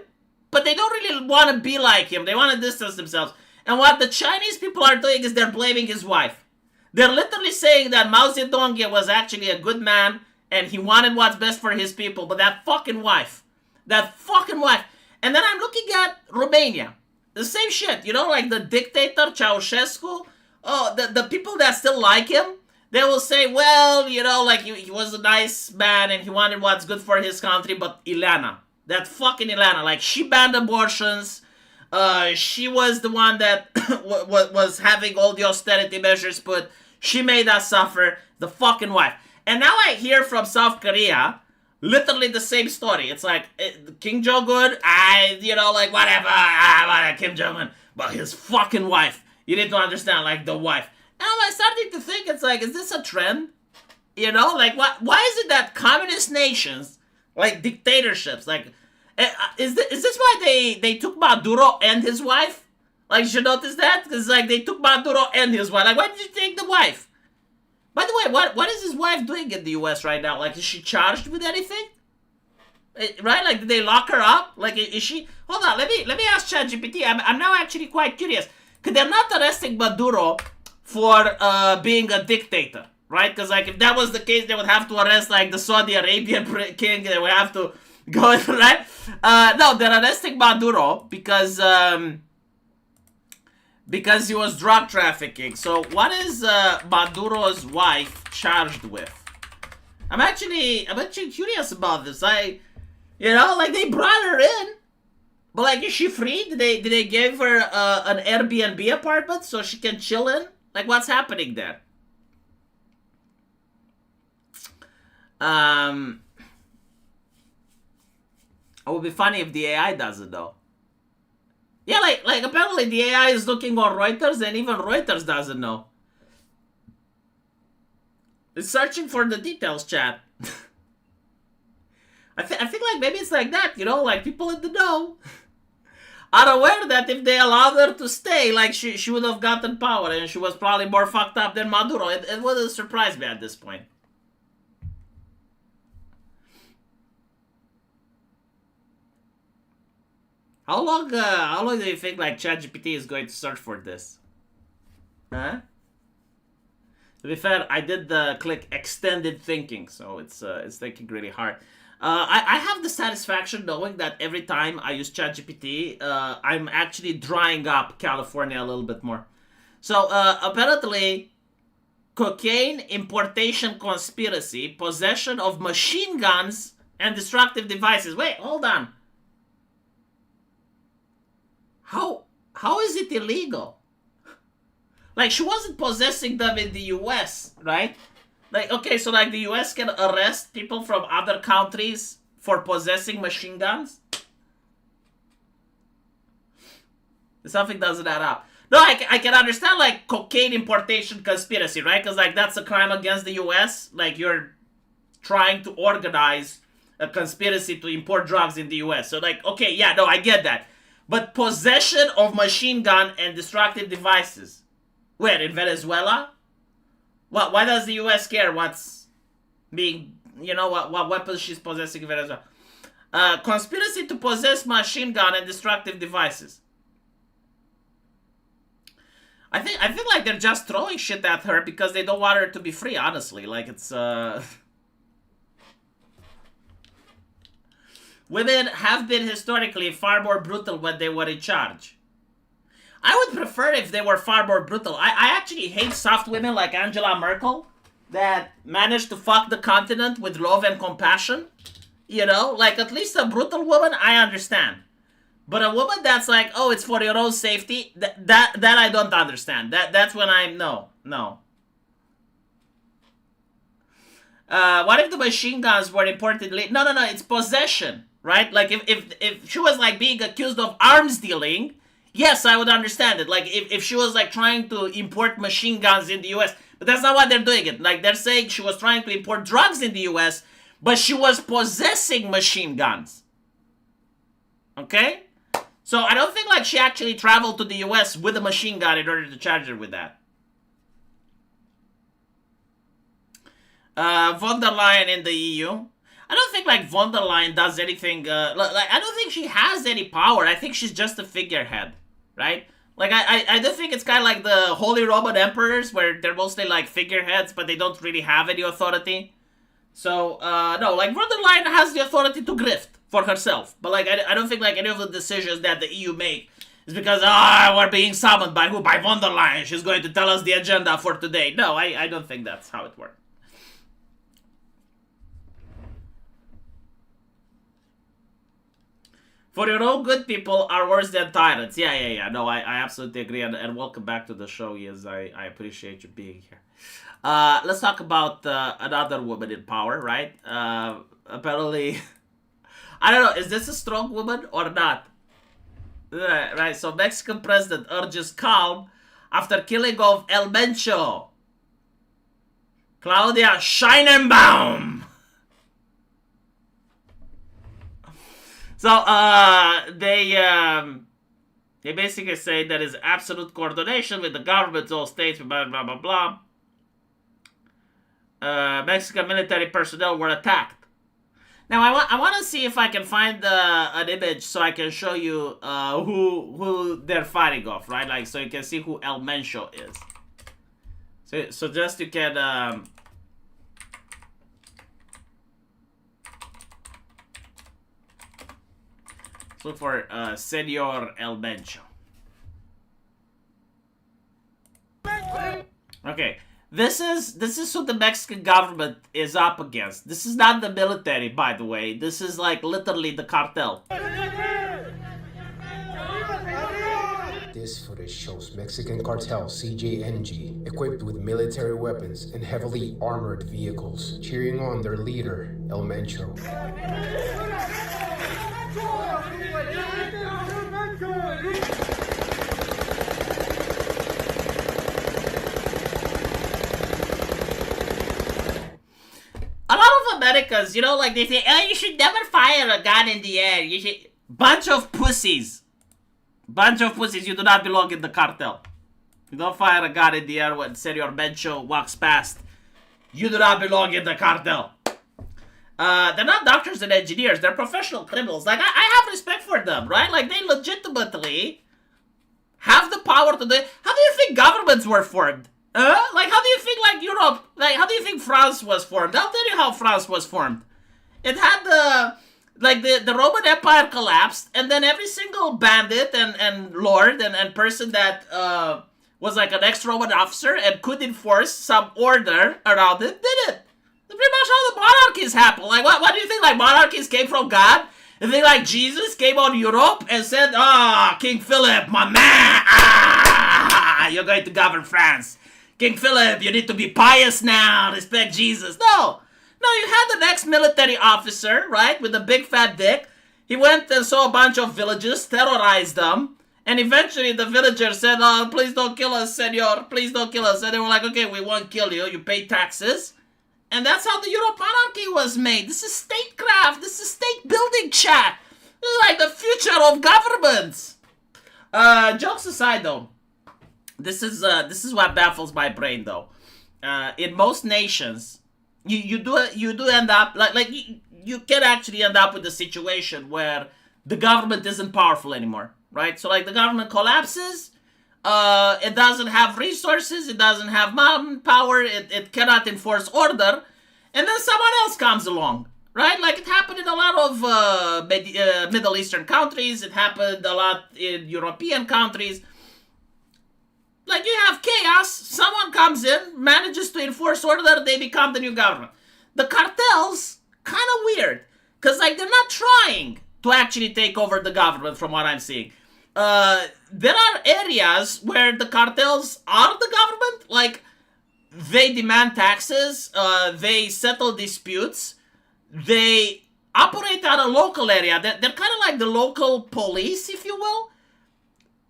but they don't really want to be like him. They want to distance themselves. And what the Chinese people are doing is they're blaming his wife. They're literally saying that Mao Zedong was actually a good man and he wanted what's best for his people, but that fucking wife. And then I'm looking at Romania. The same shit, you know, like the dictator Ceausescu. Oh, the people that still like him, they will say, well, you know, like he was a nice man and he wanted what's good for his country, but Ilana, that fucking Ilana, like she banned abortions. She was the one that was having all the austerity measures put. She made us suffer. The fucking wife. And now I hear from South Korea literally the same story. It's like, Kim Jong-un, you know, like, whatever, Kim Jong-un. But his fucking wife. You need to understand, like, the wife. And I'm starting to think, it's like, is this a trend? You know, like, why is it that communist nations, like dictatorships, like, is this why they took Maduro and his wife? Like, you should notice that? Because, like, they took Maduro and his wife. Like, why did you take the wife? By the way, what is his wife doing in the U.S. right now? Like, is she charged with anything? Right? Like, did they lock her up? Like, is she... Hold on, let me ask ChatGPT. I'm now actually quite curious. Because they're not arresting Maduro for being a dictator, right? Because like if that was the case, they would have to arrest like the Saudi Arabian king. They would have to go right. No, they're arresting Maduro because he was drug trafficking. So what is Maduro's wife charged with? I'm actually curious about this. You know, like they brought her in, but like is she free? Did they give her an Airbnb apartment so she can chill in? Like what's happening there? It would be funny if the AI doesn't know. Yeah, like apparently the AI is looking on Reuters and even Reuters doesn't know. It's searching for the details, chat. I think like maybe it's like that, you know, like people in the know are aware that if they allowed her to stay, like she would have gotten power and she was probably more fucked up than Maduro. It wouldn't surprise me at this point. How long do you think like ChatGPT is going to search for this? Huh? To be fair, I did click extended thinking, so it's thinking really hard. I have the satisfaction knowing that every time I use ChatGPT, I'm actually drying up California a little bit more. So apparently, cocaine importation conspiracy, possession of machine guns and destructive devices. Wait, hold on. How is it illegal? Like, she wasn't possessing them in the US, right? Like, okay, so like the US can arrest people from other countries for possessing machine guns? Something doesn't add up. No, I can understand like cocaine importation conspiracy, right? Because like that's a crime against the US. Like you're trying to organize a conspiracy to import drugs in the US. So like, okay, yeah, no, I get that. But possession of machine gun and destructive devices. Where, in Venezuela? What? Why does the US care what's being, you know, what weapons she's possessing in Venezuela? Conspiracy to possess machine gun and destructive devices. I think like they're just throwing shit at her because they don't want her to be free, honestly. Like it's Women have been historically far more brutal when they were in charge. I would prefer if they were far more brutal. I actually hate soft women like Angela Merkel that managed to fuck the continent with love and compassion. You know, like at least a brutal woman, I understand. But a woman that's like, oh, it's for your own safety, that I don't understand. That's when I'm, no. What if the machine guns were imported? No, it's possession, right? Like if she was like being accused of arms dealing, yes, I would understand it. Like if she was like trying to import machine guns in the US, but that's not what they're doing it. Like they're saying she was trying to import drugs in the US, but she was possessing machine guns. Okay? So I don't think like she actually traveled to the US with a machine gun in order to charge her with that. Von der Leyen in the EU. I don't think like von der Leyen does anything, like I don't think she has any power. I think she's just a figurehead, right? Like I do think it's kind of like the Holy Roman Emperors where they're mostly like figureheads, but they don't really have any authority. So, no, like von der Leyen has the authority to grift for herself. But like I don't think like any of the decisions that the EU make is because, we're being summoned by who? By von der Leyen. She's going to tell us the agenda for today. No, I don't think that's how it works. For your own good, people are worse than tyrants. Yeah. No, I absolutely agree. And welcome back to the show, yes. I appreciate you being here. Let's talk about another woman in power, right? Apparently, I don't know, is this a strong woman or not? Right, so Mexican president urges calm after killing of El Mencho. Claudia Sheinbaum. So, they basically say there is absolute coordination with the governments, all states, blah, blah, blah, blah. Mexican military personnel were attacked. Now, I want to see if I can find an image so I can show you who they're fighting off, right? Like, so you can see who El Mencho is. So just you can look for Senor El Mencho. Okay, this is what the Mexican government is up against. This is not the military, by the way. This is like literally the cartel. This footage shows Mexican cartel CJNG equipped with military weapons and heavily armored vehicles, cheering on their leader, El Mencho. A lot of Americans, you know, like they say, oh, you should never fire a gun in the air. You should... Bunch of pussies. Bunch of pussies. You do not belong in the cartel. You don't fire a gun in the air when Senor Mencho walks past. You do not belong in the cartel. They're not doctors and engineers. They're professional criminals. Like, I have respect for them, right? Like, they legitimately have the power to do it. How do you think governments were formed? Like, how do you think, like, Europe, like, how do you think France was formed? I'll tell you how France was formed. It had the Roman Empire collapsed, and then every single bandit and lord and person that was like an ex-Roman officer and could enforce some order around it did it. That's pretty much how the monarchies happen. Like, what do you think, like, monarchies came from God? You think, like, Jesus came on Europe and said, King Philip, my man, you're going to govern France. King Philip, you need to be pious now, respect Jesus. No, you had the next military officer, right, with a big fat dick. He went and saw a bunch of villagers, terrorized them, and eventually the villagers said, oh, please don't kill us, senor, please don't kill us. And they were like, okay, we won't kill you, you pay taxes. And that's how the Europe monarchy was made. This is statecraft, this is state building chat. This is like the future of governments. Jokes aside though, this is what baffles my brain though. In most nations, you do end up like you can actually end up with a situation where the government isn't powerful anymore, right? So like the government collapses, it doesn't have resources, it doesn't have manpower, it cannot enforce order, and then someone else comes along, right? Like it happened in a lot of Middle Eastern countries, it happened a lot in European countries. Like, you have chaos, someone comes in, manages to enforce order, they become the new government. The cartels, kind of weird, because, like, they're not trying to actually take over the government, from what I'm seeing. There are areas where the cartels are the government, like, they demand taxes, they settle disputes, they operate at a local area, they're kind of like the local police, if you will.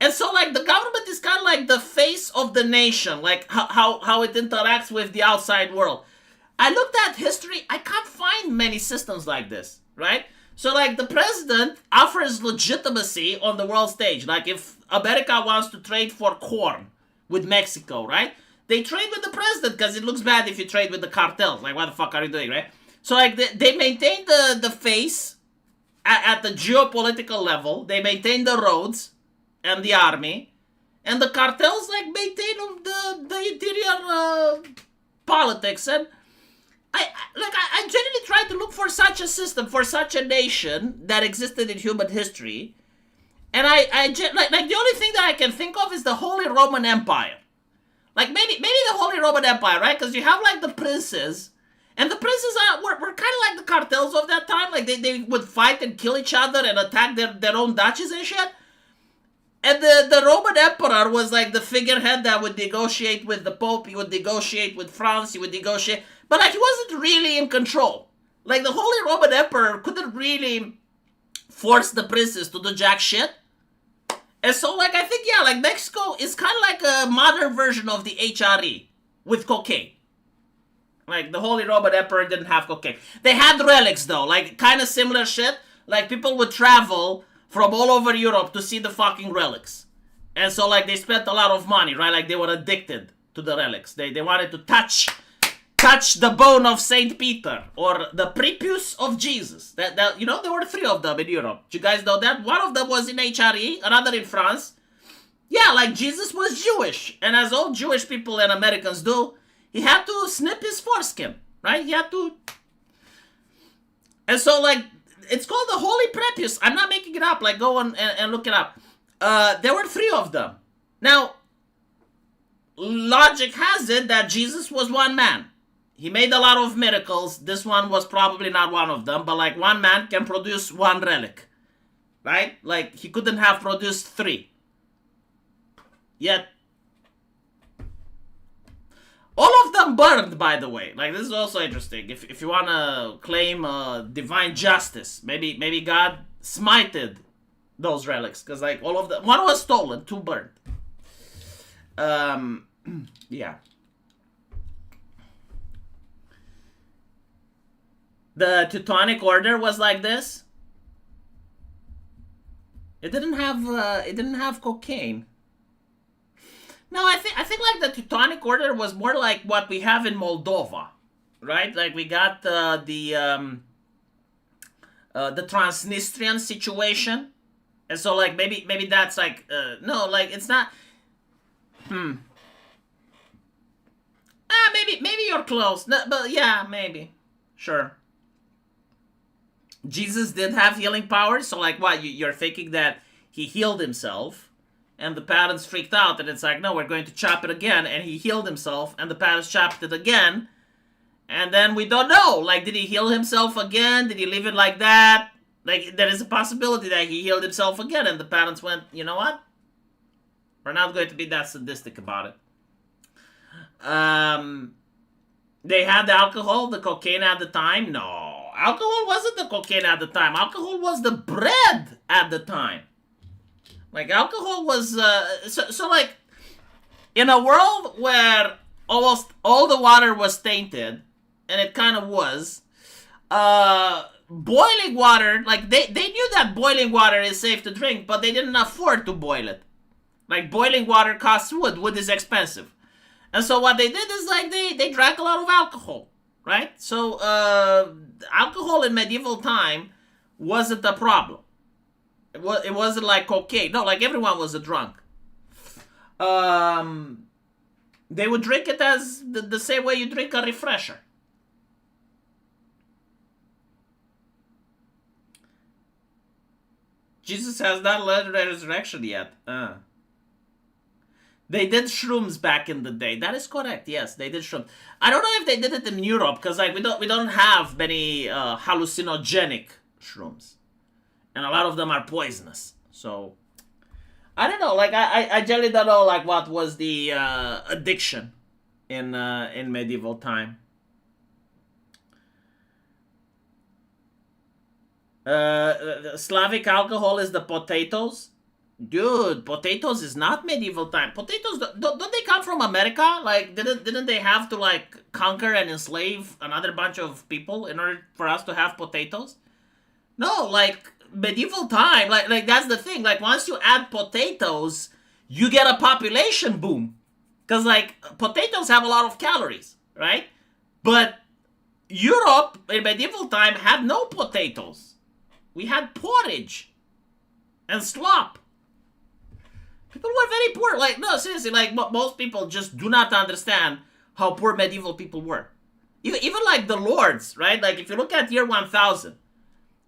And so, like, the government is kind of like the face of the nation, like how it interacts with the outside world. I looked at history, I can't find many systems like this, right? So, like, the president offers legitimacy on the world stage. Like, if America wants to trade for corn with Mexico, right? They trade with the president because it looks bad if you trade with the cartels. Like, what the fuck are you doing, right? So, like, they maintain the face at the geopolitical level. They maintain the roads and the army, and the cartels like maintain the interior politics. And I genuinely tried to look for such a system, for such a nation that existed in human history, and like the only thing that I can think of is the Holy Roman Empire. Like maybe the Holy Roman Empire, right? Because you have like the princes, and the princes were kind of like the cartels of that time. Like they would fight and kill each other and attack their own duchies and shit. And the Roman Emperor was like the figurehead that would negotiate with the Pope, he would negotiate with France, he would negotiate, but like he wasn't really in control. Like the Holy Roman Emperor couldn't really force the princes to do jack shit. And so like I think, yeah, like Mexico is kind of like a modern version of the HRE with cocaine. Like the Holy Roman Emperor didn't have cocaine. They had relics though, like kind of similar shit. Like people would travel from all over Europe to see the fucking relics. And so, like, they spent a lot of money, right? Like, they were addicted to the relics. They wanted to touch the bone of Saint Peter or the prepuce of Jesus. That you know, there were 3 of them in Europe. Do you guys know that? One of them was in HRE, another in France. Yeah, like Jesus was Jewish, and as all Jewish people and Americans do, he had to snip his foreskin, right? He had to. And so, like, it's called the Holy Prepuce. I'm not making it up. Like, go on and look it up. There were 3 of them. Now, logic has it that Jesus was one man. He made a lot of miracles. This one was probably not one of them, but like one man can produce one relic, right? Like he couldn't have produced 3. Yet, all of them burned, by the way. Like this is also interesting. If you want to claim divine justice, maybe God smited those relics, because like all of them, 1 was stolen, 2 burned. Yeah. The Teutonic Order was like this. It didn't have cocaine. No, I think like the Teutonic Order was more like what we have in Moldova, right? Like we got the Transnistrian situation, and so like maybe that's like no, like it's not. Maybe you're close, no, but yeah, maybe, sure. Jesus did have healing powers, so like what, you're thinking that he healed himself and the parents freaked out and it's like, no, we're going to chop it again, and he healed himself and the parents chopped it again, and then we don't know, like, did he heal himself again? Did he leave it like that? Like, there is a possibility that he healed himself again and the parents went, you know what, we're not going to be that sadistic about it. They had the alcohol, the cocaine at the time. No, alcohol wasn't the cocaine at the time. Alcohol was the bread at the time. Like alcohol was so like in a world where almost all the water was tainted, and it kind of was. Boiling water, like they knew that boiling water is safe to drink, but they didn't afford to boil it. Like boiling water costs wood. Wood is expensive. And so what they did is like they drank a lot of alcohol, right? So alcohol in medieval time wasn't a problem. It wasn't like cocaine. No, like everyone was a drunk. They would drink it as the same way you drink a refresher. Jesus has not led the resurrection yet. They did shrooms back in the day. That is correct. Yes, they did shrooms. I don't know if they did it in Europe, because like we don't have many hallucinogenic shrooms, and a lot of them are poisonous. So I don't know. Like I generally don't know like what was the addiction in medieval time. Slavic alcohol is the potatoes. Dude, potatoes is not medieval time. Potatoes, don't they come from America? Like, didn't they have to, like, conquer and enslave another bunch of people in order for us to have potatoes? No, like, medieval time, like that's the thing. Like, once you add potatoes, you get a population boom. Because, like, potatoes have a lot of calories, right? But Europe, in medieval time, had no potatoes. We had porridge and slop. People were very poor. Like, no, seriously, like, most people just do not understand how poor medieval people were. Even like the lords, right? Like, if you look at year 1000,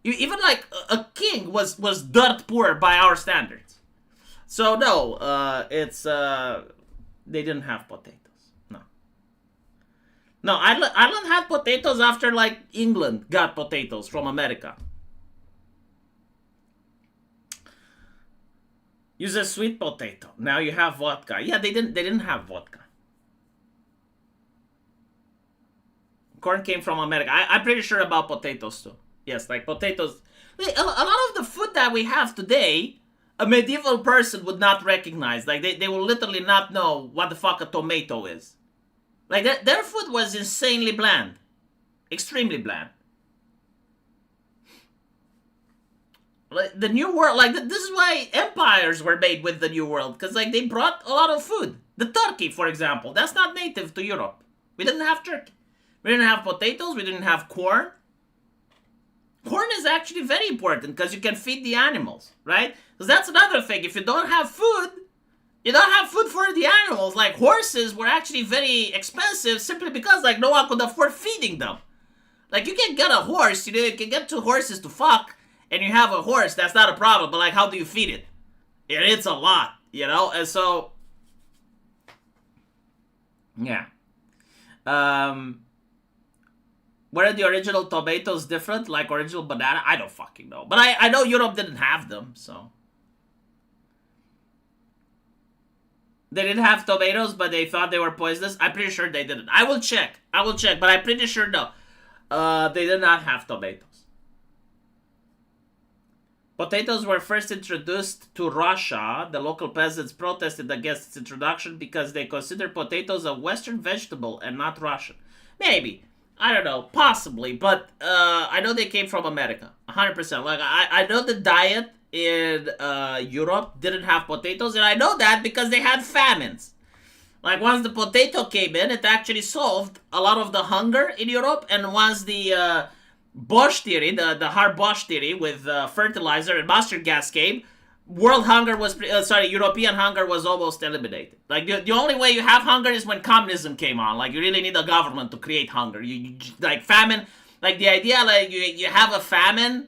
even like a king was dirt poor by our standards. So, no, they didn't have potatoes. No, Ireland had potatoes after, like, England got potatoes from America. Use a sweet potato. Now you have vodka. Yeah, they didn't have vodka. Corn came from America. I'm pretty sure about potatoes too. Yes, like potatoes. A lot of the food that we have today, a medieval person would not recognize. Like they will literally not know what the fuck a tomato is. Like their food was insanely bland. Extremely bland. Like the New World, like this is why empires were made with the New World, because like they brought a lot of food. The turkey, for example, that's not native to Europe. We didn't have turkey. We didn't have potatoes. We didn't have corn. Corn is actually very important because you can feed the animals, right? Because that's another thing. If you don't have food, You don't have food for the animals. Like, horses were actually very expensive simply because, like, no one could afford feeding them. Like, you can get a horse, you know, you can get 2 horses to fuck, and you have a horse, that's not a problem, but, like, how do you feed it? It's a lot, you know? And so, yeah. Were the original tomatoes different, like original banana? I don't fucking know. But I know Europe didn't have them, so. They didn't have tomatoes, but they thought they were poisonous? I'm pretty sure they didn't. I will check, but I'm pretty sure no. They did not have tomatoes. Potatoes were first introduced to Russia. The local peasants protested against its introduction because they considered potatoes a Western vegetable and not Russian. Maybe. I don't know. Possibly. But I know they came from America. 100%. Like, I know the diet in Europe didn't have potatoes. And I know that because they had famines. Like, once the potato came in, it actually solved a lot of the hunger in Europe. And once the Bosch theory, the Hart-Bosch theory with fertilizer and mustard gas came, world hunger was, European hunger was almost eliminated. Like, the only way you have hunger is when communism came on. Like, you really need a government to create hunger. You like, famine, like, the idea, like, you have a famine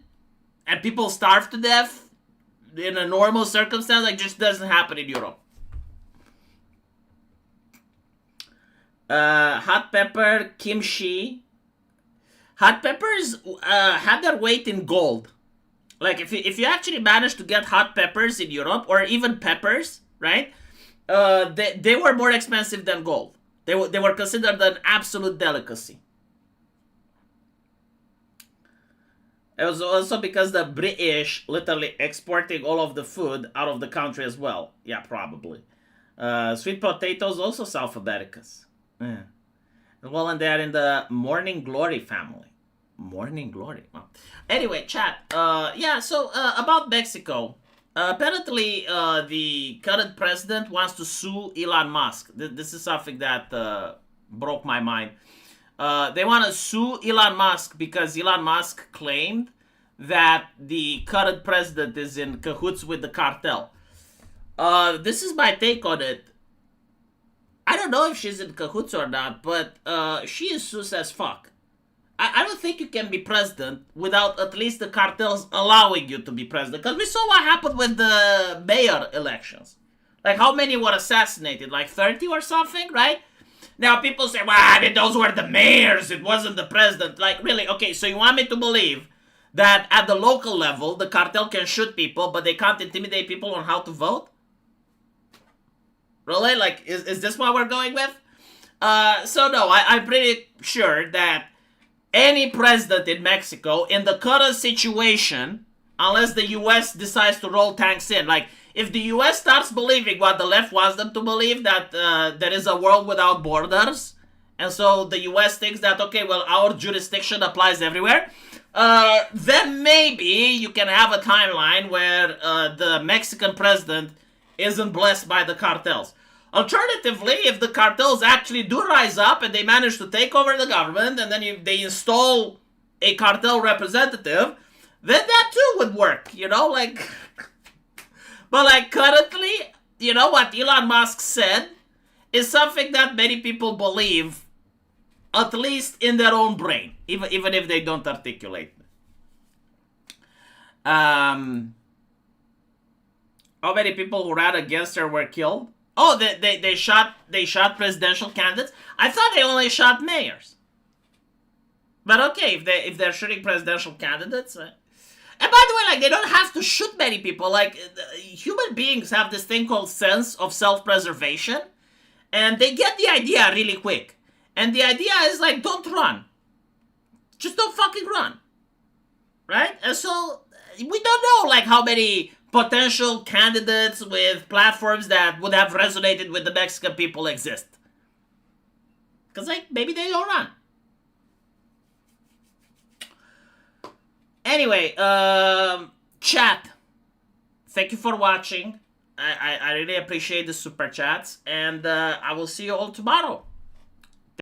and people starve to death in a normal circumstance, like, just doesn't happen in Europe. Hot pepper, kimchi. Hot peppers had their weight in gold. Like, if you actually managed to get hot peppers in Europe, or even peppers, right? They were more expensive than gold. They were considered an absolute delicacy. It was also because the British literally exporting all of the food out of the country as well. Yeah, probably. Sweet potatoes, also South Americas. Yeah. Well, and they're in the Morning Glory family. Morning Glory. Well, anyway, chat. Yeah, so about Mexico. Apparently, the current president wants to sue Elon Musk. This is something that broke my mind. They want to sue Elon Musk because Elon Musk claimed that the current president is in cahoots with the cartel. This is my take on it. I don't know if she's in cahoots or not, but she is sus as fuck. I don't think you can be president without at least the cartels allowing you to be president. Because we saw what happened with the mayor elections. Like, how many were assassinated? Like 30 or something, right? Now people say, well, I mean, those were the mayors. It wasn't the president. Like, really? Okay, so you want me to believe that at the local level, the cartel can shoot people, but they can't intimidate people on how to vote? Really? Like, is this what we're going with? So no, I'm pretty sure that any president in Mexico, in the current situation, unless the US decides to roll tanks in, like, if the US starts believing what the left wants them to believe, that there is a world without borders, and so the US thinks that, okay, well, our jurisdiction applies everywhere, then maybe you can have a timeline where the Mexican president isn't blessed by the cartels. Alternatively, if the cartels actually do rise up and they manage to take over the government and then they install a cartel representative, then that too would work, you know, like... But, like, currently, you know, what Elon Musk said is something that many people believe, at least in their own brain, even if they don't articulate it. How many people who ran against her were killed? Oh, they shot presidential candidates? I thought they only shot mayors. But okay, if they're shooting presidential candidates... And by the way, like, they don't have to shoot many people. Like, human beings have this thing called sense of self-preservation. And they get the idea really quick. And the idea is, like, don't run. Just don't fucking run. Right? And so, we don't know, like, how many potential candidates with platforms that would have resonated with the Mexican people exist. Because, like, maybe they don't run. Anyway, chat. Thank you for watching. I really appreciate the super chats. And I will see you all tomorrow.